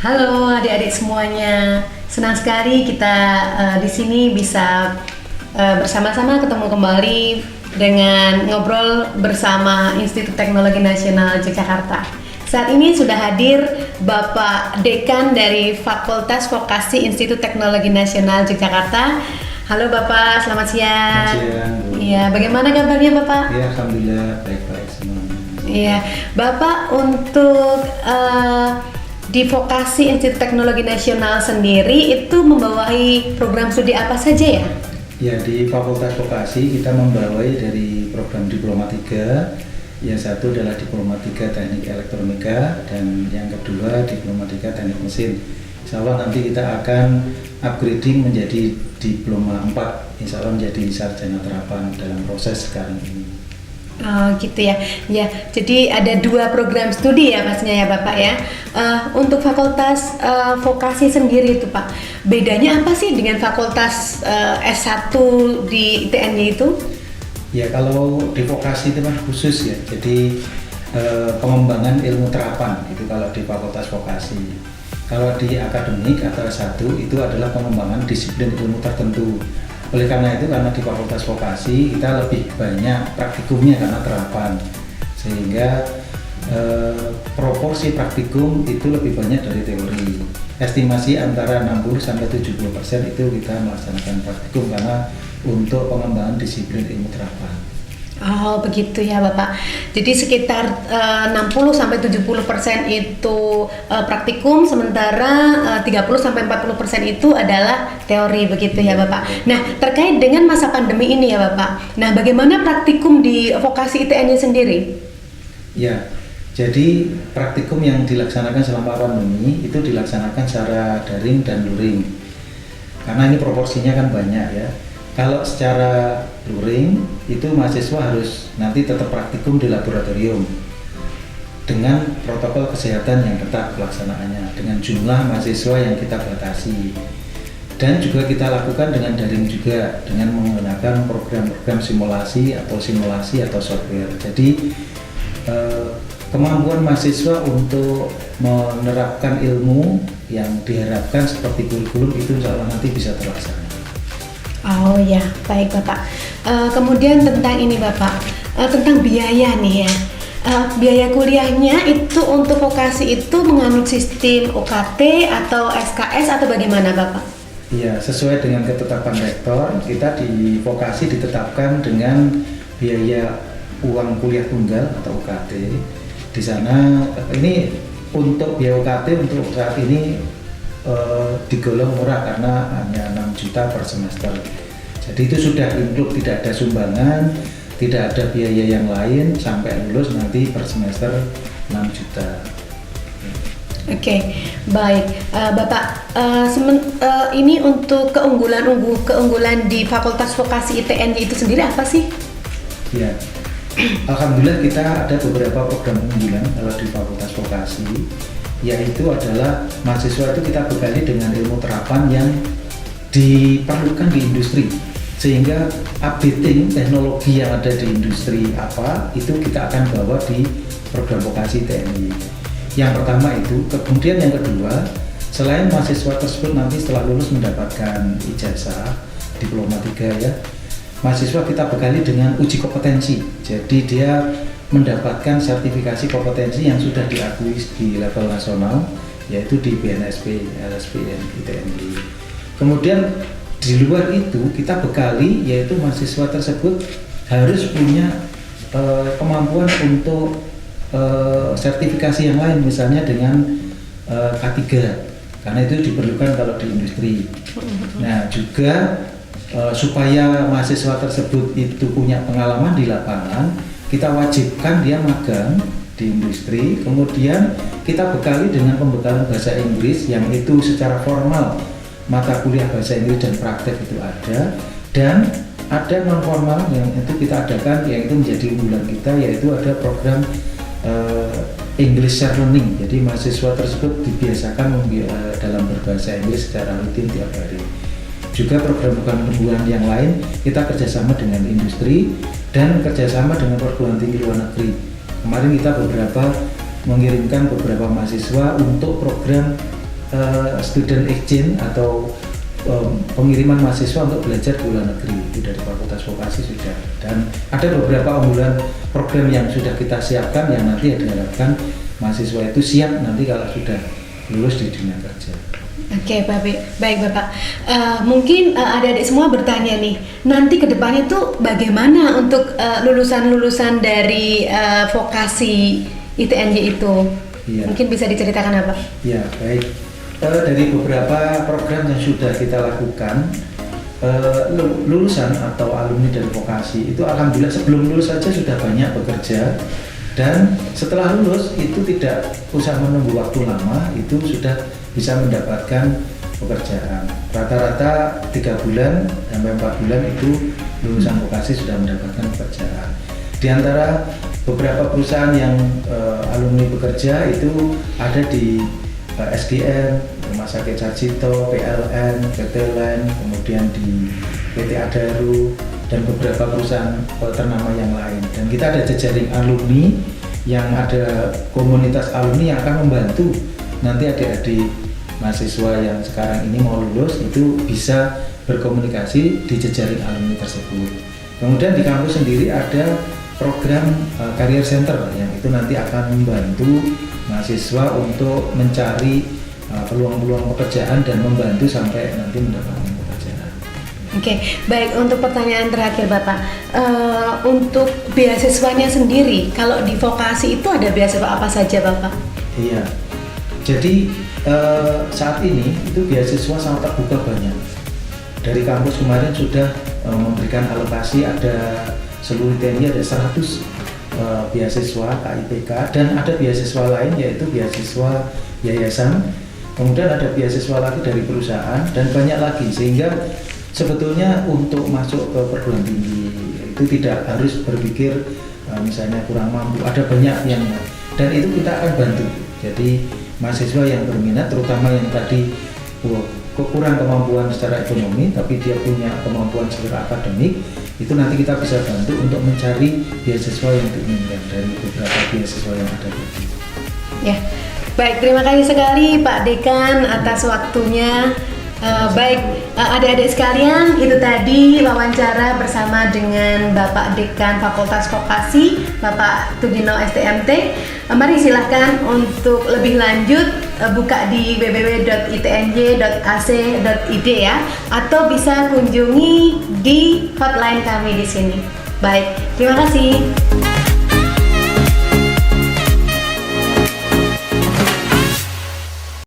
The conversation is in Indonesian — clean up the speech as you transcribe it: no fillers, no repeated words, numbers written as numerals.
Halo adik-adik semuanya, senang sekali kita di sini bisa bersama-sama ketemu kembali dengan ngobrol bersama Institut Teknologi Nasional Yogyakarta. Saat ini sudah hadir Bapak Dekan dari Fakultas Vokasi Institut Teknologi Nasional Yogyakarta. Halo Bapak, selamat siang. Selamat siang, Bu. Iya, bagaimana kabarnya Bapak? Ya, alhamdulillah baik-baik semuanya. Iya, Bapak untuk di Vokasi Institut Teknologi Nasional sendiri itu membawahi program studi apa saja ya? Ya, di Fakultas Vokasi kita membawai dari program Diploma 3. Yang satu adalah Diploma 3 Teknik Elektronika dan yang kedua Diploma 3 Teknik Mesin. Insya Allah nanti kita akan upgrading menjadi Diploma 4, insya Allah menjadi sarjana terapan dalam proses sekarang ini. Oh gitu ya. Ya, jadi ada dua program studi ya pastinya ya Bapak ya. Untuk Fakultas Vokasi sendiri itu Pak, bedanya apa sih dengan Fakultas S1 di ITN itu? Ya, kalau di vokasi itu kan khusus ya, jadi pengembangan ilmu terapan itu kalau di Fakultas Vokasi. Kalau di akademik atau S1 itu adalah pengembangan disiplin ilmu tertentu. Oleh karena itu, karena di Fakultas Vokasi kita lebih banyak praktikumnya karena terapan, sehingga proporsi praktikum itu lebih banyak dari teori. Estimasi antara 60-70% itu kita melaksanakan praktikum karena untuk pengembangan disiplin ilmu terapan. Oh begitu ya Bapak. Jadi sekitar 60-70% itu praktikum, sementara 30-40% itu adalah teori begitu ya Bapak. Nah terkait dengan masa pandemi ini ya Bapak. Nah bagaimana praktikum di vokasi ITN-nya sendiri? Ya, jadi praktikum yang dilaksanakan selama pandemi itu dilaksanakan secara daring dan luring. Karena ini proporsinya kan banyak ya. Kalau secara luring itu mahasiswa harus nanti tetap praktikum di laboratorium dengan protokol kesehatan yang ketat pelaksanaannya, dengan jumlah mahasiswa yang kita batasi, dan juga kita lakukan dengan daring juga dengan menggunakan program-program simulasi atau software. Jadi kemampuan mahasiswa untuk menerapkan ilmu yang diharapkan seperti kurikulum itu insya Allah nanti bisa terlaksana. Oh ya, baik Bapak. Kemudian tentang ini Bapak, tentang biaya nih ya. Biaya kuliahnya itu untuk vokasi itu menganut sistem UKT atau SKS atau bagaimana Bapak? Iya, sesuai dengan ketetapan rektor, kita di vokasi ditetapkan dengan biaya uang kuliah tunggal atau UKT. Di sana ini untuk biaya UKT untuk saat ini digolong murah karena hanya 6 juta per semester. Jadi itu sudah include, tidak ada sumbangan, tidak ada biaya yang lain, sampai lulus nanti per semester 6 juta. Oke, baik Bapak. Ini untuk keunggulan di Fakultas Vokasi ITN itu sendiri apa sih? Ya, alhamdulillah kita ada beberapa program unggulan kalau di Fakultas Vokasi, yaitu adalah mahasiswa itu kita bekali dengan ilmu terapan yang diperlukan di industri, sehingga updating teknologi yang ada di industri apa itu kita akan bawa di program vokasi TNI. Yang pertama itu, kemudian yang kedua, selain mahasiswa tersebut nanti setelah lulus mendapatkan ijazah Diploma 3 ya, mahasiswa kita bekali dengan uji kompetensi. Jadi dia mendapatkan sertifikasi kompetensi yang sudah diakui di level nasional, yaitu di BNSP, LSPN, ITNI. Kemudian di luar itu kita bekali, yaitu mahasiswa tersebut harus punya kemampuan untuk sertifikasi yang lain, misalnya dengan K3, karena itu diperlukan kalau di industri. Nah juga supaya mahasiswa tersebut itu punya pengalaman di lapangan, kita wajibkan dia magang di industri, kemudian kita bekali dengan pembekalan bahasa Inggris yang itu secara formal mata kuliah bahasa Inggris dan praktek itu ada, dan ada non formal yang itu kita adakan, yang itu menjadi unggulan kita, yaitu ada program English Share Learning. Jadi mahasiswa tersebut dibiasakan dalam berbahasa Inggris secara rutin tiap hari. Juga program-program unggulan yang lain kita kerjasama dengan industri dan kerjasama dengan perguruan tinggi luar negeri. Kemarin kita mengirimkan beberapa mahasiswa untuk program student exchange atau pengiriman mahasiswa untuk belajar di luar negeri, itu dari Fakultas Vokasi sudah. Dan ada beberapa unggulan program yang sudah kita siapkan yang nanti diharapkan mahasiswa itu siap nanti kalau sudah lulus di dunia kerja. Oke, baik Bapak. Mungkin adik-adik semua bertanya nih, nanti kedepannya tuh bagaimana untuk lulusan-lulusan dari vokasi ITNJ itu? Iya. Mungkin bisa diceritakan apa? Ya, baik. Dari beberapa program yang sudah kita lakukan, lulusan atau alumni dari vokasi itu alhamdulillah sebelum lulus saja sudah banyak bekerja, dan setelah lulus itu tidak usah menunggu waktu lama, itu sudah bisa mendapatkan pekerjaan. Rata-rata 3 bulan sampai 4 bulan itu lulusan vokasi sudah mendapatkan pekerjaan. Di antara beberapa perusahaan yang alumni bekerja itu ada di SDM, Rumah Sakit Sarjito, PLN, PT LEN, kemudian di PT Adaru, dan beberapa perusahaan ternama yang lain. Dan kita ada jejaring alumni, yang ada komunitas alumni yang akan membantu nanti adik-adik mahasiswa yang sekarang ini mau lulus itu bisa berkomunikasi di jejaring alumni tersebut. Kemudian di kampus sendiri ada program Career Center yang itu nanti akan membantu mahasiswa untuk mencari peluang-peluang pekerjaan dan membantu sampai nanti mendapatkan pekerjaan. Oke, baik, untuk pertanyaan terakhir Bapak, untuk beasiswanya sendiri, kalau di vokasi itu ada beasiswa apa saja Bapak? Iya, jadi saat ini itu beasiswa sangat terbuka banyak. Dari kampus kemarin sudah memberikan alokasi, ada seluruh TNI ada 100 beasiswa KIPK, dan ada beasiswa lain yaitu beasiswa yayasan, kemudian ada beasiswa lagi dari perusahaan, dan banyak lagi, sehingga sebetulnya untuk masuk ke perguruan tinggi itu tidak harus berpikir misalnya kurang mampu, ada banyak yang, dan itu kita akan bantu. Jadi mahasiswa yang berminat, terutama yang tadi kurang kemampuan secara ekonomi tapi dia punya kemampuan secara akademik, itu nanti kita bisa bantu untuk mencari beasiswa yang diinginkan dari beberapa beasiswa yang ada di sini. Ya, baik, terima kasih sekali Pak Dekan atas waktunya. Baik, adik-adik sekalian, itu tadi wawancara bersama dengan Bapak Dekan Fakultas Vokasi, Bapak Tugino STMT. Mari silahkan untuk lebih lanjut buka di www.itnj.ac.id ya, atau bisa kunjungi di hotline kami di sini. Baik, terima kasih.